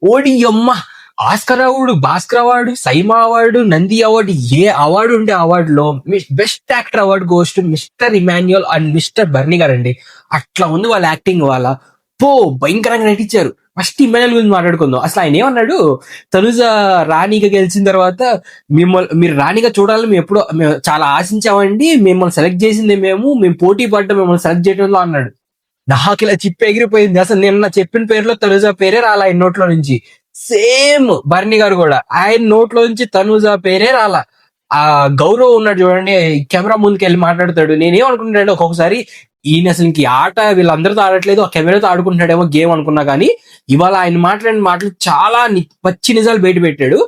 ఓడి అమ్మ, Oscar award, Bhaskar award, SIIMA award, Nandi award, ఏ award ఉండే అవార్డులో best actor award goes to mister Emmanuel and mister Bharani గారు అండి. అట్లా ఉంది వాళ్ళ యాక్టింగ్. వాళ్ళ భయంకరంగా నటించారు. ఫస్ట్ ఇమాన్యుయల్ గురించి మాట్లాడుకుందాం. అసలు ఆయన ఏమన్నాడు, తనుజ రాణిగా గెలిచిన తర్వాత మీరు రాణిగా చూడాలని మేము చాలా ఆశించామండి, మిమ్మల్ని సెలెక్ట్ చేసింది మేము పోటీ పడ్డా మిమ్మల్ని సెలెక్ట్ చేయడంలో అన్నాడు. నాకు ఇలా చిప్పి ఎగిరిపోయింది. అసలు నిన్న చెప్పిన పేరులో తనుజ పేరే రాలా ఆయన నోట్లో నుంచి. సేమ్ బర్నీ గారు కూడా ఆయన నోట్లో నుంచి తనుజ పేరే రాలా. ఆ గౌరవ్ ఉన్నాడు చూడండి, కెమెరా ముందుకు వెళ్ళి మాట్లాడతాడు. నేనేమనుకుంటాడు ఒక్కొక్కసారి, ఈయన అసలు ఇంక ఆట వీళ్ళందరితో ఆడట్లేదు, ఆ కెమెరాతో ఆడుకుంటున్నాడేమో గేమ్ అనుకున్నా. కానీ ఇవాళ ఆయన మాట్లాడిన మాటలు చాలా పచ్చి నిజాలు బయట పెట్టాడు.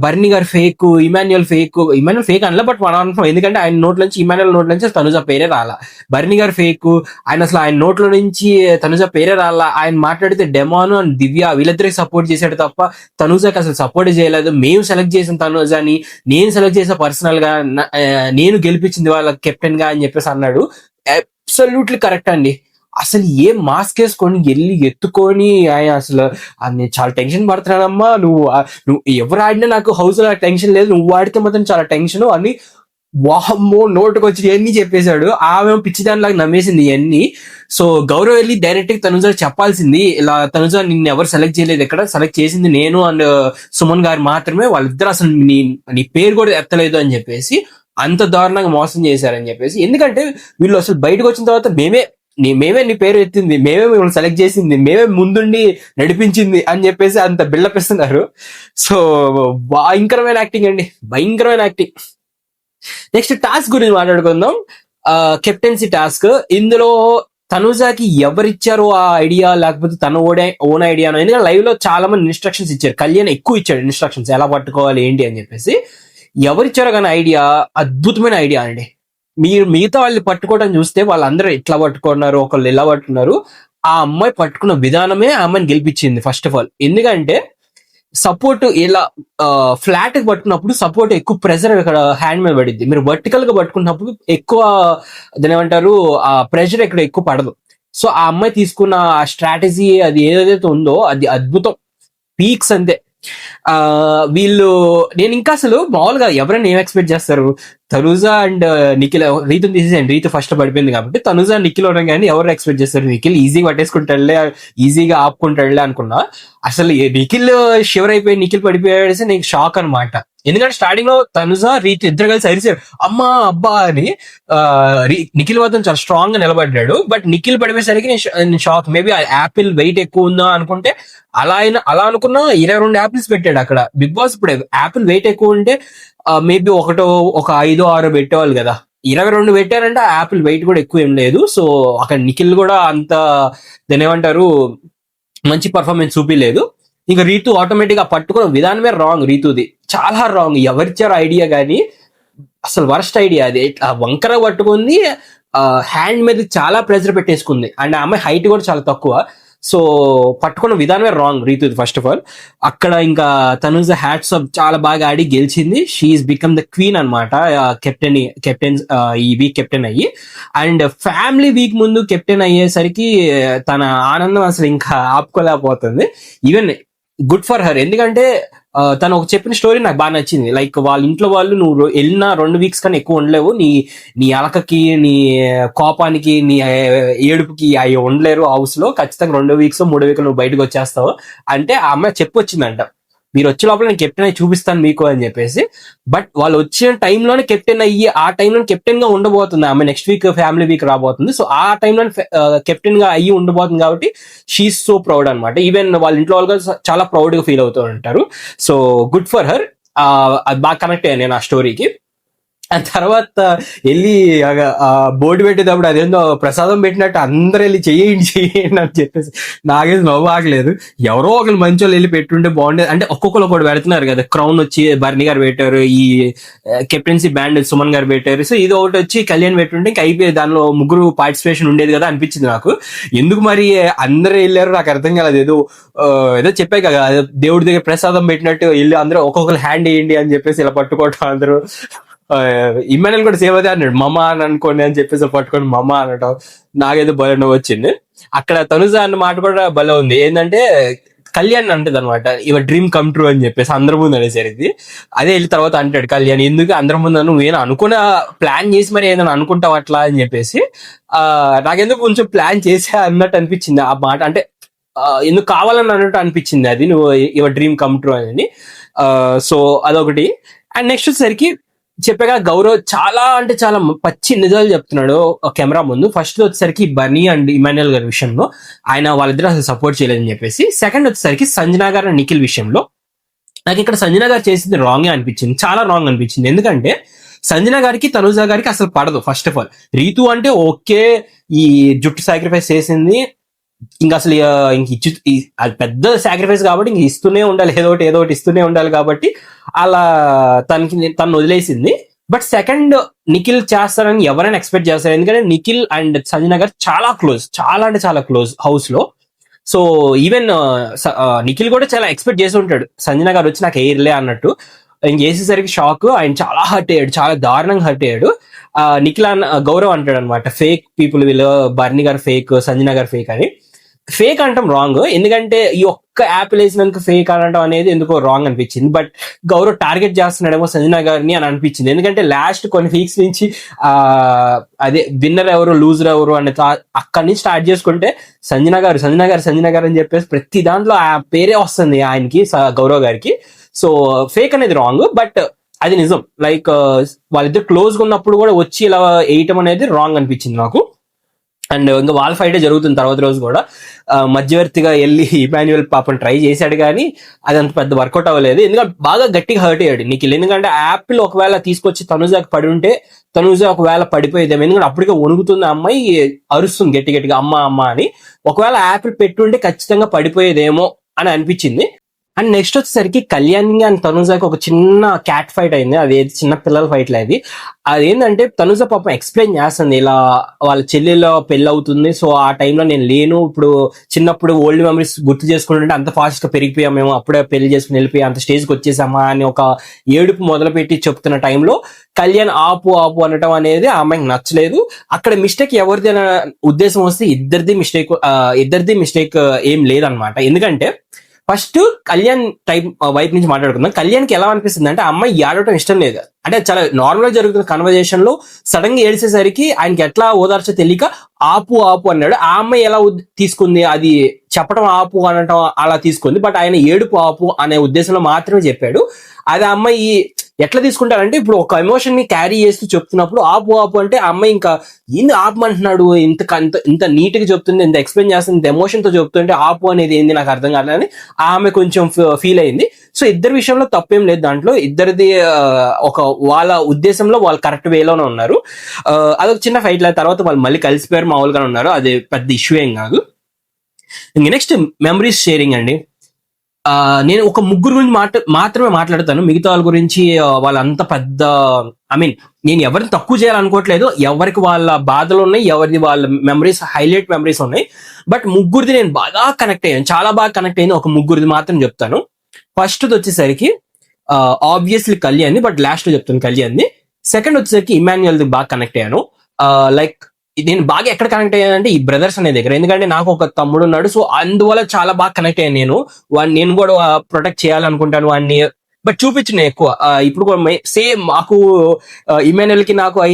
బర్నీ గారు ఫేక్, ఇమాన్యుయల్ ఫేక్ అనలే, బట్ మనం అనుకున్నాం. ఎందుకంటే ఆయన నోట్ల నుంచి, ఇమాన్యుయల్ నోట్ల నుంచి తనుజ పేరే రాలా. బర్నీ గారు ఫేక్, ఆయన నోట్ల నుంచి తనుజ పేరే రాలా. ఆయన మాట్లాడితే డెమాను అండ్ దివ్య వీళ్ళిద్దరికి సపోర్ట్ చేశాడు తప్ప తనుజకి అసలు సపోర్ట్ చేయలేదు. మేము సెలెక్ట్ చేసిన తనుజని, నేను సెలెక్ట్ చేసా పర్సనల్ గా, నేను గెలిపించింది వాళ్ళ కెప్టెన్ గా అని చెప్పేసి అన్నాడు. అబ్సల్యూట్లీ కరెక్ట్ అండి. అసలు ఏం మాస్క్ వేసుకొని వెళ్ళి ఎత్తుకొని ఆయన అసలు నేను చాలా టెన్షన్ పడుతున్నానమ్మా, నువ్వు ఎవరు ఆడినా నాకు హౌస్ లో టెన్షన్ లేదు, నువ్వు ఆడితే మాత్రం చాలా టెన్షన్ అని వాహమ్మో నోటుకు వచ్చి ఇవన్నీ చెప్పేశాడు. ఆమె పిచ్చిదానిలాగా నమ్మేసింది ఇవన్నీ. సో గౌరవ్ వెళ్ళి డైరెక్ట్ గా తనుజ చెప్పాల్సింది, ఇలా తనుజ నిన్ను ఎవరు సెలెక్ట్ చేయలేదు, ఎక్కడ సెలెక్ట్ చేసింది నేను అండ్ సుమన్ గారు మాత్రమే, వాళ్ళిద్దరు అసలు నీ పేరు కూడా ఎత్తలేదు అని చెప్పేసి అంత దారుణంగా మోసం చేశారని చెప్పేసి. ఎందుకంటే వీళ్ళు అసలు బయటకు వచ్చిన తర్వాత మేమే నీ పేరు ఎత్తింది, మేమే మిమ్మల్ని సెలెక్ట్ చేసింది, మేమే ముందుండి నడిపించింది అని చెప్పేసి అంత బిల్డప్ ఇస్తున్నారు. సో భయంకరమైన యాక్టింగ్ అండి, భయంకరమైన యాక్టింగ్. నెక్స్ట్ టాస్క్ గురించి మాట్లాడుకుందాం. Captaincy task. ఇందులో తనుజాకి ఎవరిచ్చారో ఆ ఐడియా, లేకపోతే తన ఓన్ ఐడియానో. ఎందుకంటే లైవ్ లో చాలా మంది ఇన్స్ట్రక్షన్స్ ఇచ్చారు, కళ్యాణ్ ఎక్కువ ఇచ్చాడు ఇన్స్ట్రక్షన్స్, ఎలా పట్టుకోవాలి ఏంటి అని చెప్పేసి. ఎవరిచ్చారో కానీ ఐడియా అద్భుతమైన ఐడియా అండి. మీరు మిగతా వాళ్ళని పట్టుకోవడం చూస్తే వాళ్ళందరూ ఎట్లా పట్టుకున్నారు, ఒకళ్ళు ఎలా పట్టుకున్నారు. ఆ అమ్మాయి పట్టుకున్న విధానమే ఆ అమ్మాయిని గెలిపించింది ఫస్ట్ ఆఫ్ ఆల్. ఎందుకంటే సపోర్ట్ ఇలా ఫ్లాట్ గా పట్టుకున్నప్పుడు సపోర్ట్ ఎక్కువ ప్రెషర్ ఇక్కడ హ్యాండ్ మీద పడిద్ది. మీరు వర్టికల్ గా పట్టుకున్నప్పుడు ఎక్కువ దాని ఏమంటారు, ఆ ప్రెషర్ ఇక్కడ ఎక్కువ పడదు. సో ఆ అమ్మాయి తీసుకున్న ఆ స్ట్రాటజీ అది ఏదైతే ఉందో అది అద్భుతం, పీక్స్ అంతే. నేను ఇంకా అసలు మామూలుగా ఎవరైనా ఏం ఎక్స్పెక్ట్ చేస్తారు, తనుజ అండ్ నిఖిల్, రీతుని తీసేసాను, రీతు ఫస్ట్ పడిపోయింది కాబట్టి తనుజ నిఖిల్ ఉండడం, కానీ ఎవరు ఎక్స్పెక్ట్ చేస్తారు నిఖిల్ ఈజీగా పట్టేసుకుంటాడులే, ఈజీగా ఆపుకుంటాడులే అనుకున్నా. అసలు నిఖిల్ షివర్ అయిపోయి నిఖిల్ పడిపోయాడేసి నీకు షాక్ అనమాట. ఎందుకంటే స్టార్టింగ్ లో తనుజ రీతు ఇద్దరు కలిసి అరిచారు అమ్మా అబ్బా అని. నిఖిల్ మాత్రం చాలా స్ట్రాంగ్ గా నిలబడ్డాడు. బట్ నిఖిల్ పడిపోయేసరికి నేను షాక్. మేబీ ఆ యాపిల్ వెయిట్ ఎక్కువ ఉందా అనుకుంటే అలా అనుకున్నా 22 యాపిల్స్ పెట్టాడు అక్కడ బిగ్ బాస్. ఇప్పుడు యాపిల్ వెయిట్ ఎక్కువ ఉంటే మేబీ ఒక 5-6 పెట్టేవాళ్ళు కదా, 22 పెట్టారంటే ఆ యాపిల్ వెయిట్ కూడా ఎక్కువ ఏం లేదు. సో అక్కడ నిఖిల్ కూడా అంత దాని ఏమంటారు మంచి పర్ఫార్మెన్స్ చూపించలేదు. ఇంకా రీతు ఆటోమేటిక్ గా పట్టుకున్న విధానమే రాంగ్, రీతుది చాలా రాంగ్. ఎవరిచ్చారో ఐడియా కానీ అసలు వర్స్ట్ ఐడియా అది. వంకర పట్టుకుంది, హ్యాండ్ మీద చాలా ప్రెజర్ పెట్టేసుకుంది. అండ్ ఆ అమ్మాయి హైట్ కూడా చాలా తక్కువ. సో పట్టుకున్న విధానమే wrong Ritu first of all. అక్కడ ఇంకా తనుజ హ్యాట్స్ ఆఫ్, చాలా బాగా ఆడి గెలిచింది. షీఈస్ బికమ్ ద క్వీన్ అనమాట, కెప్టెన్ ఈ వీక్ కెప్టెన్ అయ్యి. అండ్ ఫ్యామిలీ వీక్ ముందు కెప్టెన్ అయ్యేసరికి తన ఆనందం అసలు ఇంకా ఆపుకోలేకపోతుంది. Even good for her. ఎందుకంటే తను ఒక చెప్పిన స్టోరీ నాకు బాగా నచ్చింది. లైక్ వాళ్ళ ఇంట్లో వాళ్ళు నువ్వు వెళ్ళిన 2 వీక్స్ కన్నా ఎక్కువ ఉండలేవు, నీ అలకకి, నీ కోపానికి, నీ ఏడుపుకి అవి ఉండలేరు హౌస్ లో, ఖచ్చితంగా 2 వీక్స్ 3 వీక్స్ నువ్వు బయటకు వచ్చేస్తావు అంటే ఆ అమ్మాయి చెప్పొచ్చిందంట. మీరు వచ్చే లోపల నేను కెప్టెన్ అయ్యి చూపిస్తాను మీకు అని చెప్పేసి. బట్ వాళ్ళు వచ్చిన టైంలోనే కెప్టెన్ అయ్యి ఆ టైంలో కెప్టెన్ గా ఉండబోతుంది ఆమె. నెక్స్ట్ వీక్ ఫ్యామిలీ వీక్ రాబోతుంది. సో ఆ టైంలో కెప్టెన్ గా అయ్యి ఉండబోతుంది కాబట్టి షీఈస్ సో ప్రౌడ్ అనమాట. ఈవెన్ వాళ్ళ ఇంట్లో వాళ్ళు చాలా ప్రౌడ్ గా ఫీల్ అవుతూ ఉంటారు. So good for her. అది బాగా కనెక్ట్ అయ్యాను నేను ఆ స్టోరీకి. ఆ తర్వాత వెళ్ళి బోర్డు పెట్టేటప్పుడు అదేందో ప్రసాదం పెట్టినట్టు అందరు వెళ్ళి చెయ్యండి అని చెప్పేసి నాకేసి నవ్వు ఆగలేదు. ఎవరో ఒకరు మంచి వాళ్ళు వెళ్ళి పెట్టుంటే బాగుండేది. అంటే ఒక్కొక్కరు ఒకటి పెడుతున్నారు కదా, క్రౌన్ వచ్చి బర్నీ గారు పెట్టారు, ఈ కెప్టెన్సీ బ్యాండ్ సుమన్ గారు పెట్టారు. సో ఇది ఒకటి వచ్చి కళ్యాణ్ పెట్టుంటే ఇంకా అయిపోయి దానిలో 3 పార్టిసిపేషన్ ఉండేది కదా అనిపించింది నాకు. ఎందుకు మరి అందరూ వెళ్ళారు నాకు అర్థం కాలేదు. ఏదో చెప్పాయి కదా దేవుడి దగ్గర ప్రసాదం పెట్టినట్టు వెళ్ళి అందరూ ఒక్కొక్కరు హ్యాండ్ వేయండి అని చెప్పేసి ఇలా పట్టుకోవటం అందరూ. ఇమ్మాన్యుల్ కూడా సేవ్ అదే అన్నాడు మమ్మ అని అనుకోండి అని చెప్పేసి పట్టుకొని మమ్మ అనటం నాకేదో భలే నవ్వు వచ్చింది. అక్కడ తనుజ అన్న మాట కూడా భలే ఉంది. ఏంటంటే కళ్యాణ్ అంటది అనమాట, ఇవ డ్రీమ్ కమ్ ట్రూ అని చెప్పేసి అందరి ముందు అనేసరికి అదే వెళ్ళి తర్వాత అంటాడు కళ్యాణ్, ఎందుకు అందరి ముందు నువ్వేనా అనుకున్న ప్లాన్ చేసి మరి ఏదైనా అనుకుంటావు అట్లా అని చెప్పేసి, నాకెందుకు కొంచెం ప్లాన్ చేసా అన్నట్టు అనిపించింది ఆ మాట. అంటే ఎందుకు కావాలని అన్నట్టు అనిపించింది అది, నువ్వు యువర్ డ్రీమ్ కమ్ ట్రూ అని. సో అదొకటి. అండ్ నెక్స్ట్ వచ్చేసరికి చెప్పాక గౌరవ్ చాలా అంటే చాలా పచ్చి నిజాలు చెప్తున్నాడు కెమెరా ముందు. ఫస్ట్ వచ్చేసరికి బర్నీ అండ్ ఇమాన్యుయల్ గారి విషయంలో ఆయన వాళ్ళిద్దరు అసలు సపోర్ట్ చేయలేదని చెప్పేసి. సెకండ్ వచ్చేసరికి సంజనా గారు అండ్ నిఖిల్ విషయంలో నాకు ఇక్కడ సంజనా గారు చేసింది రాంగే అనిపించింది, చాలా రాంగ్ అనిపించింది. ఎందుకంటే సంజనా గారికి తనుజా గారికి అసలు పడదు. ఫస్ట్ ఆఫ్ ఆల్ రీతు అంటే ఓకే, ఈ జుట్టు సాక్రిఫైస్ చేసింది, ఇంకా అసలు ఇంక అది పెద్ద సాక్రిఫైస్ కాబట్టి ఇంక ఇస్తూనే ఉండాలి, ఏదో ఒకటి ఇస్తూనే ఉండాలి కాబట్టి అలా తను వదిలేసింది. బట్ సెకండ్ నిఖిల్ చేస్తారని ఎవరైనా ఎక్స్పెక్ట్ చేస్తారు, ఎందుకంటే నిఖిల్ అండ్ సంజనా గారు చాలా క్లోజ్, చాలా అంటే చాలా క్లోజ్ హౌస్ లో. సో ఈవెన్ నిఖిల్ కూడా చాలా ఎక్స్పెక్ట్ చేసి ఉంటాడు సంజనా గారు వచ్చి నాకు ఎయిర్లే అన్నట్టు. ఆయన చేసేసరికి షాక్, ఆయన చాలా హర్ట్ అయ్యాడు, చాలా దారుణంగా హర్ట్ అయ్యాడు. నిఖిల్ గౌరవ్ అంటాడు అనమాట, ఫేక్ పీపుల్ వీళ్ళు, బర్నీ గారు ఫేక్, సంజనా గారు ఫేక్ అని. ఫేక్ అంటాం రాంగ్, ఎందుకంటే ఈ ఒక్క యాపిల్ వేసినందుకు ఫేక్ అనడం అనేది ఎందుకో రాంగ్ అనిపించింది. బట్ గౌరవ్ టార్గెట్ చేస్తున్నాడేమో సంజనా గారిని అని అనిపించింది, ఎందుకంటే లాస్ట్ కొన్ని వీక్స్ నుంచి అదే విన్నర్ ఎవరు లూజర్ ఎవరు అనే అక్కడి నుంచి స్టార్ట్ చేసుకుంటే సంజనా గారు అని చెప్పేసి ప్రతి దాంట్లో ఆ పేరే వస్తుంది ఆయనకి, గౌరవ్ గారికి. సో ఫేక్ అనేది రాంగ్, బట్ అది నిజం. లైక్ వాళ్ళిద్దరు క్లోజ్గా ఉన్నప్పుడు కూడా వచ్చి ఇలా వేయటం అనేది రాంగ్ అనిపించింది నాకు. అండ్ ఇంకా వాళ్ళ ఫైటే జరుగుతుంది తర్వాత రోజు కూడా. మధ్యవర్తిగా వెళ్ళి ఇమాన్యుయల్ పాపం ట్రై చేశాడు కానీ అది అంత పెద్ద వర్కౌట్ అవ్వలేదు, ఎందుకంటే బాగా గట్టిగా హర్ట్ అయ్యాడు నిఖిల్. ఎందుకంటే యాపిల్ ఒకవేళ తీసుకొచ్చి తనుజాకి పడి ఉంటే తనుజా ఒకవేళ పడిపోయేదేమో, ఎందుకంటే అప్పటికే వణుకుతుంది అమ్మాయి, అరుస్తుంది గట్టిగా అమ్మ అని. ఒకవేళ యాపిల్ పెట్టుంటే ఖచ్చితంగా పడిపోయేదేమో అని అనిపించింది. అండ్ నెక్స్ట్ వచ్చేసరికి కళ్యాణ్ అండ్ తనుజాకి ఒక చిన్న క్యాట్ ఫైట్ అయింది, అది చిన్న పిల్లల ఫైట్ లేదు. అదేంటంటే తనుజ పాపం ఎక్స్ప్లెయిన్ చేస్తుంది, ఇలా వాళ్ళ చెల్లెలో పెళ్లి అవుతుంది, సో ఆ టైంలో నేను లేను, ఇప్పుడు చిన్నప్పుడు ఓల్డ్ మెమరీస్ గుర్తు చేసుకుంటుంటే అంత ఫాస్ట్ గా పెరిగిపోయాం మేము, అప్పుడే పెళ్లి చేసుకుని వెళ్ళిపోయి అంత స్టేజ్కి వచ్చేసామా అని ఒక ఏడుపు మొదలుపెట్టి చెప్తున్న టైంలో కళ్యాణ్ ఆపు అనటం అనేది ఆ అమ్మాయికి నచ్చలేదు. అక్కడ మిస్టేక్ ఎవరిది అనే ఉద్దేశం వస్తే ఇద్దరిది మిస్టేక్ ఏం లేదనమాట. ఎందుకంటే ఫస్ట్ కళ్యాణ్ టైప్ వైపు నుంచి మాట్లాడుకుందాం. కళ్యాణ్కి ఎలా అనిపిస్తుంది అంటే అమ్మాయి ఏడవటం ఇష్టం లేదు, అంటే చాలా నార్మల్ గా జరుగుతున్న కన్వర్జేషన్ లో సడన్ గా ఏడిసేసరికి ఆయనకి ఎట్లా ఓదార్చో తెలియక ఆపు అన్నాడు. ఆ అమ్మాయి ఎలా తీసుకుంది, అది చెప్పడం ఆపు అనటం అలా తీసుకుంది, బట్ ఆయన ఏడుపు ఆపు అనే ఉద్దేశంలో మాత్రమే చెప్పాడు. అది అమ్మాయి ఎట్లా తీసుకుంటారంటే ఇప్పుడు ఒక ఎమోషన్ ని క్యారీ చేస్తూ చెప్తున్నప్పుడు ఆపు అంటే ఆ అమ్మాయి ఇంకా ఏంది ఆపమంటున్నాడు, ఇంత నీట్ గా చెప్తుంది, ఇంత ఎక్స్ప్లెయిన్ చేస్తుంది, ఇంత ఎమోషన్ తో చెప్తుంటే ఆపు అనేది ఏంది నాకు అర్థం కాదని ఆమె కొంచెం ఫీల్ అయింది. సో ఇద్దరి విషయంలో తప్పేం లేదు దాంట్లో, ఇద్దరిది ఒక వాళ్ళ ఉద్దేశంలో వాళ్ళు కరెక్ట్ వేలోనే ఉన్నారు. అదొక చిన్న ఫైట్ లేదు, తర్వాత వాళ్ళు మళ్ళీ కలిసిపోయారు, మామూలుగానే ఉన్నారు, అది పెద్ద ఇష్యూ ఏం కాదు. ఇంక నెక్స్ట్ మెమరీస్ షేరింగ్ అండి. నేను ఒక ముగ్గురు గురించి మాత్రమే మాట్లాడతాను, మిగతా వాళ్ళ గురించి వాళ్ళంత పెద్ద నేను ఎవరిని తక్కువ చేయాలనుకోవట్లేదు, ఎవరికి వాళ్ళ బాధలు ఉన్నాయి, ఎవరిది వాళ్ళ మెమరీస్ హైలైట్ మెమరీస్ ఉన్నాయి. బట్ ముగ్గురిది నేను బాగా కనెక్ట్ అయ్యాను, చాలా బాగా కనెక్ట్ అయ్యింది, ఒక ముగ్గురిది మాత్రం చెప్తాను. ఫస్ట్ వచ్చేసరికి ఆబ్వియస్లీ కళ్యాణ్ది, బట్ లాస్ట్ లో చెప్తాను కళ్యాణ్ది. సెకండ్ వచ్చేసరికి ఇమాన్యుయల్ది బాగా కనెక్ట్ అయ్యాను. లైక్ నేను బాగా ఎక్కడ కనెక్ట్ అయ్యానంటే ఈ బ్రదర్స్ అనే దగ్గర, ఎందుకంటే నాకు ఒక తమ్ముడు ఉన్నాడు, సో అందువల్ల చాలా బాగా కనెక్ట్ అయ్యాను నేను. నేను కూడా ప్రొటెక్ట్ చేయాలనుకుంటాను వాడిని, బట్ చూపించిన ఎక్కువ. ఇప్పుడు కూడా సేమ్ మాకు ఇమాన్యుయల్ కి నాకు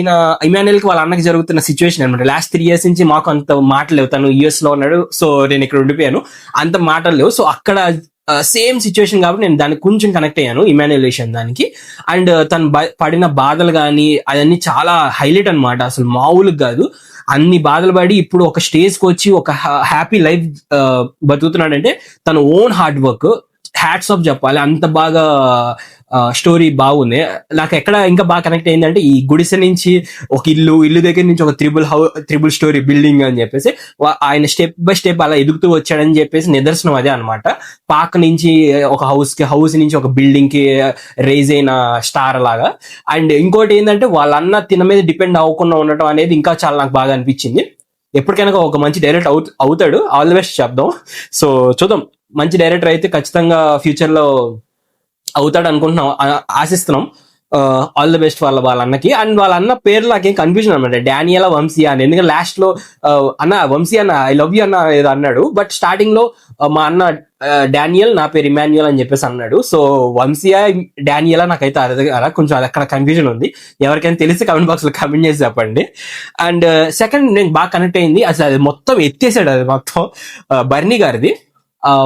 ఇమాన్యుయల్ కి వాళ్ళ అన్నకి జరుగుతున్న సిచ్యువేషన్ అనమాట. లాస్ట్ 3 years నుంచి మాకు అంత మాటలు లేవు, తను US లో ఉన్నాడు, సో నేను ఇక్కడ ఉండిపోయాను, అంత మాటలు లేవు. సో అక్కడ సేమ్ సిచ్యువేషన్ కాబట్టి నేను దానికి కొంచెం కనెక్ట్ అయ్యాను ఇమాన్యుయల్ విషయం దానికి. అండ్ తను పడిన బాధలు కానీ అవన్నీ చాలా హైలైట్ అనమాట, అసలు మామూలుగా కాదు. అన్ని బాధలు పడి ఇప్పుడు ఒక స్టేజ్కి వచ్చి ఒక హ్యాపీ లైఫ్ బతుకుతున్నాడంటే తన own hard work, hats off చెప్పాలి, అంత బాగా స్టోరీ బాగుంది. నాకు ఎక్కడ ఇంకా బాగా కనెక్ట్ అయిందంటే ఈ గుడిసె నుంచి ఒక ఇల్లు దగ్గర నుంచి ఒక త్రిబుల్ స్టోరీ బిల్డింగ్ అని చెప్పేసి ఆయన స్టెప్ బై స్టెప్ అలా ఎదుగుతూ వచ్చాడని చెప్పేసి నిదర్శనం అదే అనమాట. పాక నుంచి ఒక హౌస్ నుంచి ఒక బిల్డింగ్ కి రైజ్ అయిన స్టార్ లాగా. అండ్ ఇంకోటి ఏంటంటే వాళ్ళన్న తిన మీద డిపెండ్ అవ్వకుండా ఉండటం అనేది ఇంకా చాలా నాకు బాగా అనిపించింది. ఎప్పటికైనా ఒక మంచి డైరెక్టర్ అవుతాడు, ఆల్ ది బెస్ట్ చెప్దాం. సో చూద్దాం, మంచి డైరెక్టర్ అయితే ఖచ్చితంగా ఫ్యూచర్ లో అవుతాడు అనుకుంటున్నాం, ఆశిస్తున్నాం. ఆల్ ద బెస్ట్ వాళ్ళ అన్నకి. అండ్ వాళ్ళ అన్న పేరు నాకేం కన్ఫ్యూజన్ అనమాట, డానియలా వంశీ అని. ఎందుకంటే లాస్ట్ లో అన్న వంశీ అన్న ఐ లవ్ యూ అన్న ఏదో అన్నాడు, బట్ స్టార్టింగ్ లో మా అన్న డానియల్, నా పేరు ఇమాన్యుయల్ అని చెప్పేసి అన్నాడు. సో వంశీయా డానియలా నాకైతే అలా కొంచెం అది అక్కడ కన్ఫ్యూజన్ ఉంది. ఎవరికైనా తెలిసి కమెంట్ బాక్స్ లో కమెంట్ చేసి చెప్పండి. అండ్ సెకండ్ నేను బాగా కనెక్ట్ అయింది, అసలు అది మొత్తం ఎత్తేసాడు, అది మొత్తం బర్నీ గారిది.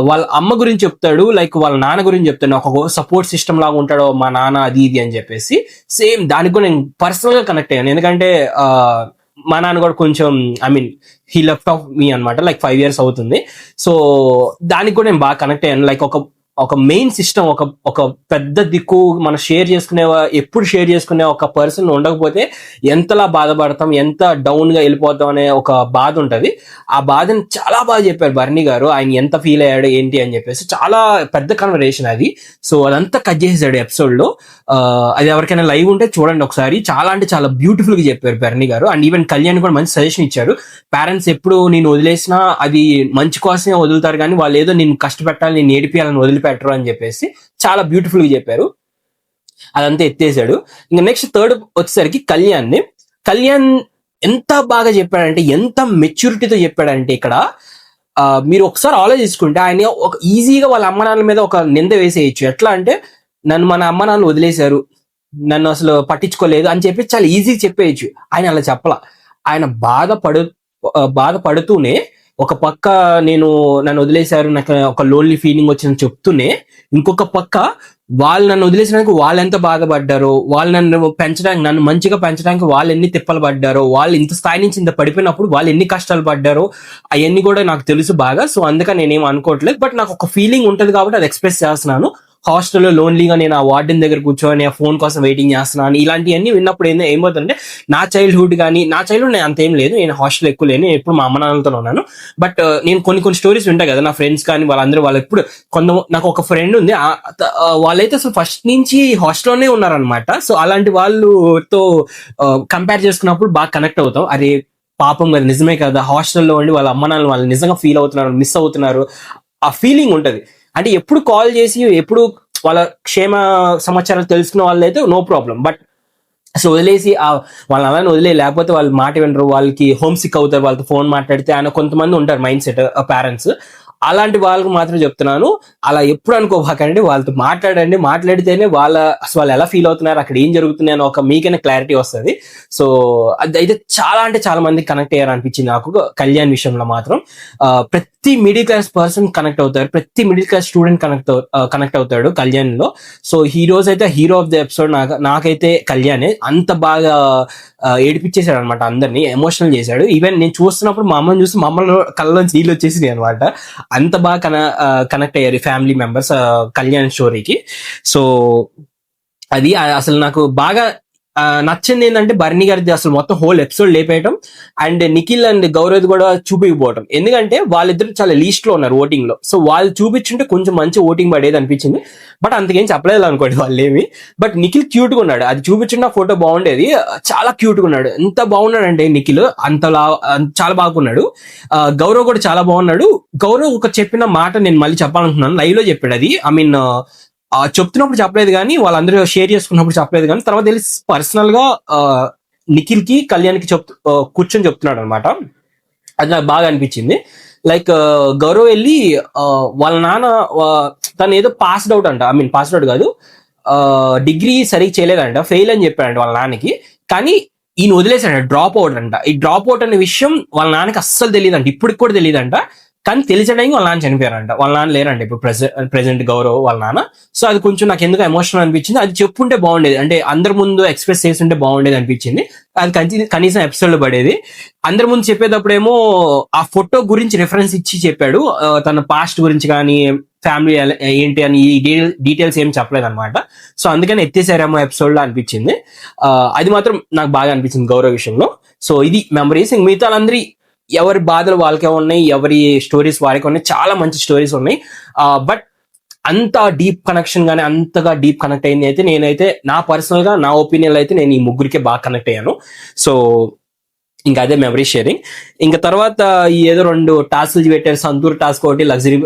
వాళ్ళ అమ్మ గురించి చెప్తాడు, లైక్ వాళ్ళ నాన్న గురించి చెప్తాడు, ఒక సపోర్ట్ సిస్టమ్ లాగా ఉంటాడు మా నాన్న, అది ఇది అని చెప్పేసి. సేమ్ దానికి కూడా నేను పర్సనల్ గా కనెక్ట్ అయ్యాను. ఎందుకంటే మా నాన్న కూడా కొంచెం I mean he left off me అనమాట, లైక్ 5 years అవుతుంది. సో దానికి కూడా నేను బాగా కనెక్ట్ అయ్యాను. లైక్ ఒక మెయిన్ సిస్టమ్, ఒక పెద్ద దిక్కు మనం ఎప్పుడు షేర్ చేసుకునే ఒక పర్సన్ ఉండకపోతే ఎంతలా బాధపడతాం, ఎంత డౌన్ గా వెళ్ళిపోతాం అనే ఒక బాధ ఉంటది. ఆ బాధని చాలా బాగా చెప్పారు బర్నీ గారు, ఆయన ఎంత ఫీల్ అయ్యాడు ఏంటి అని చెప్పేసి. చాలా పెద్ద కన్వర్సేషన్ అది. సో అదంతా కట్ చేసేసాడు ఎపిసోడ్ లో. అది ఎవరికైనా లైవ్ ఉంటే చూడండి ఒకసారి, చాలా అంటే చాలా బ్యూటిఫుల్ గా చెప్పారు బర్నీ గారు. అండ్ ఈవెన్ కళ్యాణ్ కూడా మంచి సజెషన్ ఇచ్చారు. పేరెంట్స్ ఎప్పుడు నేను వదిలేసినా అది మంచి కోసమే వదులుతారు, కానీ వాళ్ళు ఏదో నేను కష్టపెట్టాలి, నేను ఏడిపియాలని వదిలిపెట్టరు అని చెప్పేసి చాలా బ్యూటిఫుల్ గా చెప్పారు. అదంతా ఎత్తేసాడు. ఇంకా నెక్స్ట్ థర్డ్ వచ్చేసరికి కళ్యాణ్ ఎంత బాగా చెప్పాడంటే, ఎంత మెచ్యూరిటీతో చెప్పాడంటే ఇక్కడ మీరు ఒకసారి ఆలోచించుకుంటే ఆయన ఒక ఈజీగా వాళ్ళ అమ్మ నాన్నల మీద ఒక నింద వేసేయచ్చు. ఎట్లా అంటే, నన్ను మన అమ్మ నాన్న వదిలేశారు, నన్ను అసలు పట్టించుకోలేదు అని చెప్పి చాలా ఈజీగా చెప్పేయచ్చు. ఆయన అలా చెప్పలా. ఆయన బాధపడుతూనే ఒక పక్క నన్ను వదిలేశారు, నాకు ఒక లోన్లీ ఫీలింగ్ వచ్చిందని చెప్తూనే, ఇంకొక పక్క వాళ్ళు నన్ను వదిలేసినందుకు వాళ్ళు ఎంత బాధపడ్డారో, వాళ్ళు నన్ను మంచిగా పెంచడానికి వాళ్ళు ఎన్ని తిప్పలు పడ్డారో, వాళ్ళు ఇంత స్థాయి నుంచి ఇంత పడిపోయినప్పుడు వాళ్ళు ఎన్ని కష్టాలు పడ్డారో అవన్నీ కూడా నాకు తెలుసు బాగా. సో అందుకని నేనేం అనుకోవట్లేదు, బట్ నాకు ఒక ఫీలింగ్ ఉంటుంది కాబట్టి అది ఎక్స్ప్రెస్ చేస్తున్నాను. హాస్టల్లో లోన్లీగా నేను ఆ వార్డెన్ దగ్గర కూర్చొని ఆ ఫోన్ కోసం వెయిటింగ్ చేస్తున్నాను, ఇలాంటివన్నీ విన్నప్పుడు ఏమవుతుందంటే, నా చైల్డ్హుడ్ నేను అంతేం లేదు, నేను హాస్టల్ ఎక్కువ లేను, నేను ఎప్పుడు మా అమ్మ నాన్నలతో ఉన్నాను. బట్ నేను కొన్ని స్టోరీస్ వింటాయి కదా, నా ఫ్రెండ్స్ కానీ వాళ్ళు ఎప్పుడు నాకు ఒక ఫ్రెండ్ ఉంది, వాళ్ళైతే అసలు ఫస్ట్ నుంచి హాస్టల్లోనే ఉన్నారనమాట. సో అలాంటి వాళ్ళతో కంపేర్ చేసుకున్నప్పుడు బాగా కనెక్ట్ అవుతాం. అరే పాపం కదా, నిజమే కదా, హాస్టల్లో ఉండి వాళ్ళ అమ్మ నాన్న వాళ్ళు నిజంగా ఫీల్ అవుతున్నారు, మిస్ అవుతున్నారు, ఆ ఫీలింగ్ ఉంటది. అంటే ఎప్పుడు కాల్ చేసి ఎప్పుడు వాళ్ళ క్షేమ సమాచారాలు తెలుసుకున్న వాళ్ళు అయితే నో ప్రాబ్లం, బట్ అసలు వదిలేసి వాళ్ళ అలానే లేకపోతే వాళ్ళు మాట వినరు, వాళ్ళకి హోమ్ సిక్ అవుతారు, వాళ్ళతో ఫోన్ మాట్లాడితే అని కొంతమంది ఉంటారు మైండ్ సెట్ పేరెంట్స్. అలాంటి వాళ్ళకి మాత్రం చెప్తున్నాను, అలా ఎప్పుడు అనుకోబాకండి, వాళ్ళతో మాట్లాడితేనే అసలు వాళ్ళు ఎలా ఫీల్ అవుతున్నారు, అక్కడ ఏం జరుగుతున్నాయి అని ఒక మీకైనా క్లారిటీ వస్తుంది. సో అది అయితే చాలా అంటే చాలా మంది కనెక్ట్ అయ్యారు అనిపించింది నాకు కళ్యాణ్ విషయంలో మాత్రం. ప్రతి మిడిల్ క్లాస్ పర్సన్ కనెక్ట్ అవుతారు, ప్రతి మిడిల్ క్లాస్ స్టూడెంట్ కనెక్ట్ అవుతాడు కళ్యాణ్ లో. సో ఈ రోజు అయితే హీరో ఆఫ్ ద ఎపిసోడ్ నాకైతే కళ్యాణే. అంత బాగా ఏడిపించేశాడు అనమాట, అందరినీ ఎమోషనల్ చేశాడు. ఈవెన్ నేను చూస్తున్నప్పుడు మా అమ్మని చూసి మమ్మల్ని కళ్ళలోంచి నీళ్ళు వచ్చేసినాయి అనమాట. అంత బాగా కనెక్ట్ అయ్యారు ఫ్యామిలీ మెంబర్స్ కళ్యాణ్ స్టోరీకి. సో అది అసలు నాకు బాగా నచ్చింది ఏంటంటే, బర్నీ గారిది అసలు మొత్తం హోల్ ఎపిసోడ్ లేపేయటం, అండ్ నిఖిల్ అండ్ గౌరవ్ కూడా చూపించకపోవటం. ఎందుకంటే వాళ్ళిద్దరు చాలా లీస్ట్ లో ఉన్నారు ఓటింగ్ లో. సో వాళ్ళు చూపించుంటే కొంచెం మంచి ఓటింగ్ పడేది అనిపించింది, బట్ అంతకేం చెప్పలేదు అనుకోండి వాళ్ళు ఏమి. బట్ నిఖిల్ క్యూట్ గా ఉన్నాడు, అది చూపించిన ఫోటో బాగుండేది. చాలా క్యూట్ గా ఉన్నాడు, ఎంత బాగున్నాడు నిఖిల్, చాలా బాగున్నాడు. గౌరవ్ కూడా చాలా బాగున్నాడు. గౌరవ్ ఒక చెప్పిన మాట నేను మళ్ళీ చెప్పాలనుకున్నాను, లైవ్ లో చెప్పాడు అది. ఐ మీన్ చెప్తున్నప్పుడు చెప్పలేదు కానీ, వాళ్ళందరూ షేర్ చేసుకున్నప్పుడు చెప్పలేదు కానీ, తర్వాత తెలిసి పర్సనల్ గా నిఖిల్ కి కళ్యాణ్ కి కూర్చొని చెప్తున్నాడు అనమాట. అది నాకు బాగా అనిపించింది. లైక్ గౌరవ్ వెళ్ళి వాళ్ళ నాన్న తను ఏదో పాస్డ్ అవుట్ అంట, ఐ మీన్ పాస్డ్ అవుట్ కాదు, డిగ్రీ సరిగ్గా చేయలేదంట, ఫెయిల్ అని చెప్పాడంట వాళ్ళ నాన్నకి. కానీ ఈయన వదిలేసాడు, డ్రాప్ అవుట్ అంట. ఈ డ్రాప్ అవుట్ అనే విషయం వాళ్ళ నాన్నకి అస్సలు తెలియదంట, ఇప్పటికి కూడా తెలియదంట. కానీ తెలిసడానికి వాళ్ళ నాన్న చనిపోయారంట, వాళ్ళ నాన్న లేరంట ఇప్పుడు ప్రెసెంట్ గౌరవ్ వాళ్ళ నాన్న. సో అది కొంచెం నాకు ఎందుకు ఎమోషనల్ అనిపించింది, అది చెప్పుంటే బాగుండేది, అంటే అందరి ముందు ఎక్స్ప్రెస్ చేస్తుంటే బాగుండేది అనిపించింది. అది కనీసం ఎపిసోడ్ లో పడేది. అందరి ముందు చెప్పేటప్పుడేమో ఆ ఫోటో గురించి రిఫరెన్స్ ఇచ్చి చెప్పాడు, తన పాస్ట్ గురించి కానీ ఫ్యామిలీ ఏంటి అని ఈ డీటెయిల్స్ ఏం చెప్పలేదు అనమాట. సో అందుకని ఎత్తేసారేమో ఎపిసోడ్ లో అనిపించింది. అది మాత్రం నాకు బాగా అనిపించింది గౌరవ్ విషయంలో. సో ఇది మెమరీస్. మిగతా వాళ్ళందరి ఎవరి బాధలు వాళ్ళకే ఉన్నాయి, ఎవరి స్టోరీస్ వారికి ఉన్నాయి, చాలా మంచి స్టోరీస్ ఉన్నాయి. బట్ అంత డీప్ కనెక్షన్ గానీ అంతగా డీప్ కనెక్ట్ అయింది అయితే నేనైతే నా పర్సనల్ గా నా ఒపీనియన్ అయితే నేను ఈ ముగ్గురికే బాగా కనెక్ట్ అయ్యాను. సో ఇంకా అదే మెమరీ షేరింగ్. ఇంకా తర్వాత ఈ ఏదో 2 టాస్క్లు పెట్టారు, సంతూర్ టాస్క్ ఒకటి, luxury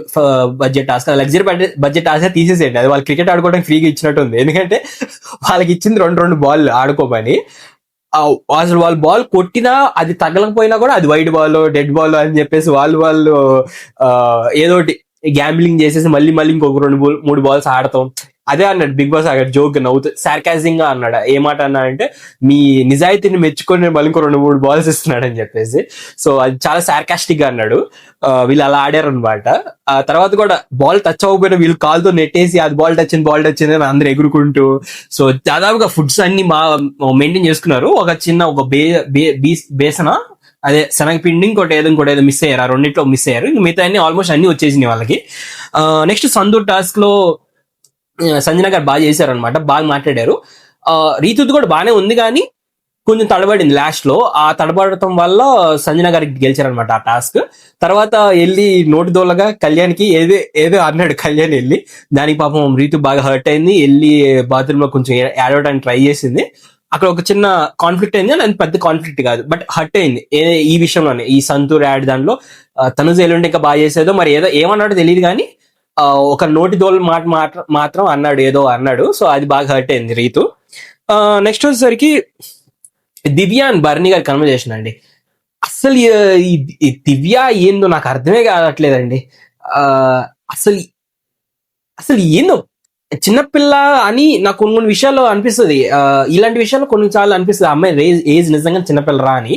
budget task. Luxury budget task తీసేసేయండి, అది వాళ్ళు క్రికెట్ ఆడుకోవడానికి ఫ్రీగా ఇచ్చినట్టు ఉంది. ఎందుకంటే వాళ్ళకి ఇచ్చింది 2 బాల్ ఆడుకోమని. అసలు వాళ్ళు బాల్ కొట్టినా అది తగలకపోయినా కూడా అది వైడ్ బాల్, డెడ్ బాల్ అని చెప్పేసి వాళ్ళు ఏదోటి గ్యాంబ్లింగ్ చేసేసి మళ్ళీ ఇంకొక 2-3 బాల్స్ ఆడతాం. అదే అన్నాడు బిగ్ బాస్, అక్కడ జోక్ నవ్వుతూ సార్కాజింగ్ గా అన్నాడు. ఏ మాట అన్నా అంటే, మీ నిజాయితీని మెచ్చుకొని మళ్ళీ ఇంకో 2-3 బాల్స్ ఇస్తున్నాడు అని చెప్పేసి. సో అది చాలా సార్కాస్టిక్ గా అన్నాడు. వీళ్ళు అలా ఆడారు అనమాట. ఆ తర్వాత కూడా బాల్ టచ్ అవ్వకపోయినా వీళ్ళు కాల్తో నెట్టేసి అది బాల్ టచ్ అని అందరు ఎగురుకుంటూ, సో దాదాపుగా ఫుడ్స్ అన్ని మెయింటైన్ చేసుకున్నారు. ఒక బేసన అదే శనగపిండి, ఇంకోటి ఏదో మిస్ అయ్యారు. ఆ రెండింటిలో మిస్ అయ్యారు. ఇంక మిగతా అన్ని ఆల్మోస్ట్ అన్ని వచ్చేసినాయి వాళ్ళకి. నెక్స్ట్ సందూర్ టాస్క్ లో సంజన గారు బాగా చేశారనమాట, బాగా మాట్లాడారు. రీతుది కూడా బాగానే ఉంది, కానీ కొంచెం తడబడింది లాస్ట్ లో. ఆ తడబడటం వల్ల సంజన గారికి గెలిచారనమాట ఆ టాస్క్. తర్వాత వెళ్ళి నోటి దోలగా కళ్యాణ్కి ఏదో అన్నాడు కళ్యాణ్ వెళ్ళి. దానికి పాపం రీతు బాగా హర్ట్ అయింది, వెళ్ళి బాత్రూమ్ లో కొంచెం ఏడవడానికి ట్రై చేసింది. అక్కడ ఒక చిన్న కాన్ఫ్లిక్ట్ అయింది, అది పెద్ద కాన్ఫ్లిక్ట్ కాదు, బట్ హర్ట్ అయింది ఈ విషయంలోనే. ఈ సంతూర్ యాడ్ దాంట్లో తనుజ ఎల్లుండి ఇంకా బాగా చేసేదో మరి ఏమన్నాడో తెలియదు, కానీ ఒక నోటి దోలు మాత్రం ఏదో అన్నాడు. సో అది బాగా హర్ట్ అయింది రీతు. నెక్స్ట్ వచ్చేసరికి దివ్య అండ్ బర్నీ గారి కన్వర్జేషన్ అండి. అసలు ఈ దివ్య ఏందో నాకు అర్థమే కావట్లేదండి. అసలు అసలు ఏందో చిన్నపిల్ల అని నాకు కొన్ని విషయాల్లో అనిపిస్తుంది. ఇలాంటి విషయాల్లో కొన్నిసార్లు అనిపిస్తుంది, అమ్మాయి ఏజ్ నిజంగా చిన్నపిల్లరా అని.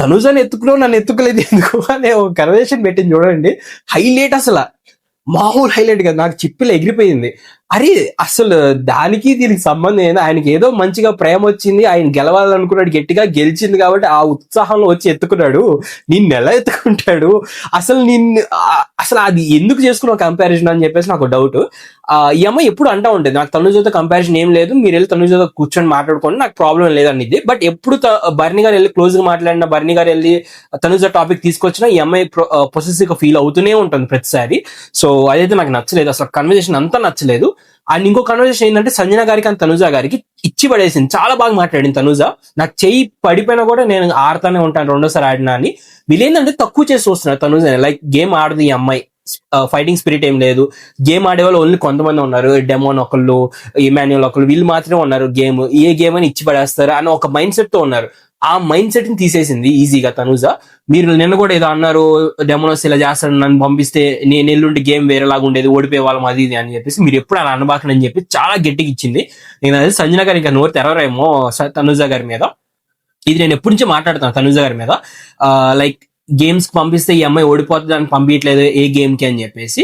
తనుజని ఎత్తుకున్నావు, నన్ను ఎత్తుకోలేదు ఎందుకు అనే ఒక కన్వర్జేషన్ పెట్టింది చూడండి. హైలైట్, అసలు మామూలు హైలైట్ కదా. నాకు చిప్పిలో ఎగిరిపోయింది. అరే అసలు దానికి దీనికి సంబంధం ఏంది? ఆయనకి ఏదో మంచిగా ప్రేమ వచ్చింది, ఆయన గెలవాలనుకున్నాడు, గట్టిగా గెలిచింది కాబట్టి ఆ ఉత్సాహంలో వచ్చి ఎత్తుకున్నాడు. నిన్ను ఎలా ఎత్తుకుంటాడు అసలు అది ఎందుకు చేసుకున్నావు కంపారిజన్ అని చెప్పేసి నాకు డౌట్. ఈ అమ్మాయి ఎప్పుడు అంటా ఉంటుంది, నాకు తనుజతో కంపారిజన్ ఏం లేదు, మీరు వెళ్ళి తనుజతో కూర్చొని మాట్లాడుకోండి, నాకు ప్రాబ్లం లేదనిది. బట్ ఎప్పుడు బర్నీ గారు వెళ్ళి క్లోజ్ గా మాట్లాడిన, బర్నీ గారు వెళ్ళి తనుజ టాపిక్ తీసుకొచ్చినా ఈ అమ్మాయి పొసెసివ్ గా ఫీల్ అవుతూనే ఉంటుంది ప్రతిసారి. సో అదైతే నాకు నచ్చలేదు, అసలు కన్వర్జేషన్ అంతా నచ్చలేదు. అండ్ ఇంకో కన్వర్జేషన్ ఏంటంటే సంజన గారికి అండ్ తనుజ గారికి ఇచ్చి పడేసింది. చాలా బాగా మాట్లాడింది తనుజ. నాకు చెయ్యి పడిపోయినా కూడా నేను ఆడుతానే ఉంటాను రెండోసారి ఆడినా అని. వీళ్ళేంటంటే తక్కువ చేసి వస్తున్నారు తనుజ. లైక్ గేమ్ ఆడదు ఈ అమ్మాయి, ఫైటింగ్ స్పిరిట్ ఏం లేదు. గేమ్ ఆడే వాళ్ళు ఓన్లీ కొంతమంది ఉన్నారు, డెమోన్ ఒకళ్ళు, ఇమాన్యుల్ ఒకళ్ళు, వీళ్ళు మాత్రమే ఉన్నారు. ఏ గేమ్ అని ఇచ్చి పడేస్తారు అని ఒక మైండ్ సెట్ తో ఉన్నారు. ఆ మైండ్ సెట్ ని తీసేసింది ఈజీగా తనుజ. మీరు నిన్న కూడా ఏదో అన్నారు, డెమోనోస్ ఇలా చేస్తాడు, నన్ను పంపిస్తే నేను ఎల్లుండి గేమ్ వేరేలాగా ఉండేది, ఓడిపోయే వాళ్ళం అది ఇది అని చెప్పేసి మీరు ఎప్పుడు అలా అనబాకండి అని చెప్పి చాలా గట్టిగా ఇచ్చింది. నేను అదే సంజన గారు ఇంకా నోరు తెరవరేమో తనుజ గారి మీద. ఇది నేను ఎప్పటి నుంచో మాట్లాడుతాను తనుజ గారి మీద. లైక్ గేమ్స్ కి పంపిస్తే ఈ అమ్మాయి ఓడిపోతుంది అని పంపించట్లేదు ఏ గేమ్ కి అని చెప్పేసి.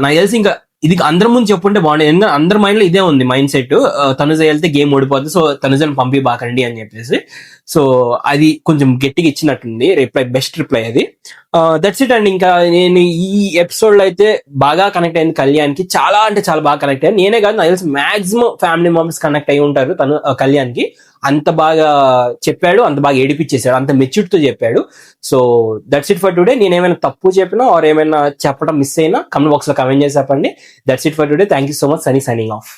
నాకు తెలిసి ఇంకా ఇది అందరి ముందు చెప్పుంటే బాగుండేది, ఎందుకంటే అందరి మైండ్ లో ఇదే ఉంది మైండ్ సెట్, తనుజ వెళ్తే గేమ్ ఓడిపోతుంది, సో తనుజని పంపిబాకండి అని చెప్పేసి. సో అది కొంచెం గట్టిగా ఇచ్చినట్టుంది రిప్లై, బెస్ట్ రిప్లై అది. దట్స్ ఇట్ అండి. ఇంకా నేను ఈ ఎపిసోడ్ లో అయితే బాగా కనెక్ట్ అయింది కళ్యాణ్ కి, చాలా అంటే చాలా బాగా కనెక్ట్ అయ్యాను. నేనే కాదు, నాకు తెలిసి మాక్సిమం ఫ్యామిలీ మెంబర్స్ కనెక్ట్ అయి ఉంటారు కళ్యాణ్ కి. అంత బాగా చెప్పాడు, అంత బాగా ఏడిపించేశాడు, అంత మెచ్యూర్ తో చెప్పాడు. So that's it for today. నేను ఏమైనా తప్పు చెప్పినా ఆర్ ఏమైనా చెప్పడం మిస్ అయినా కమెంట్ బాక్స్ లో కమెంట్ చేసి చెప్పండి. That's it for today. Thank you so much. Signing off.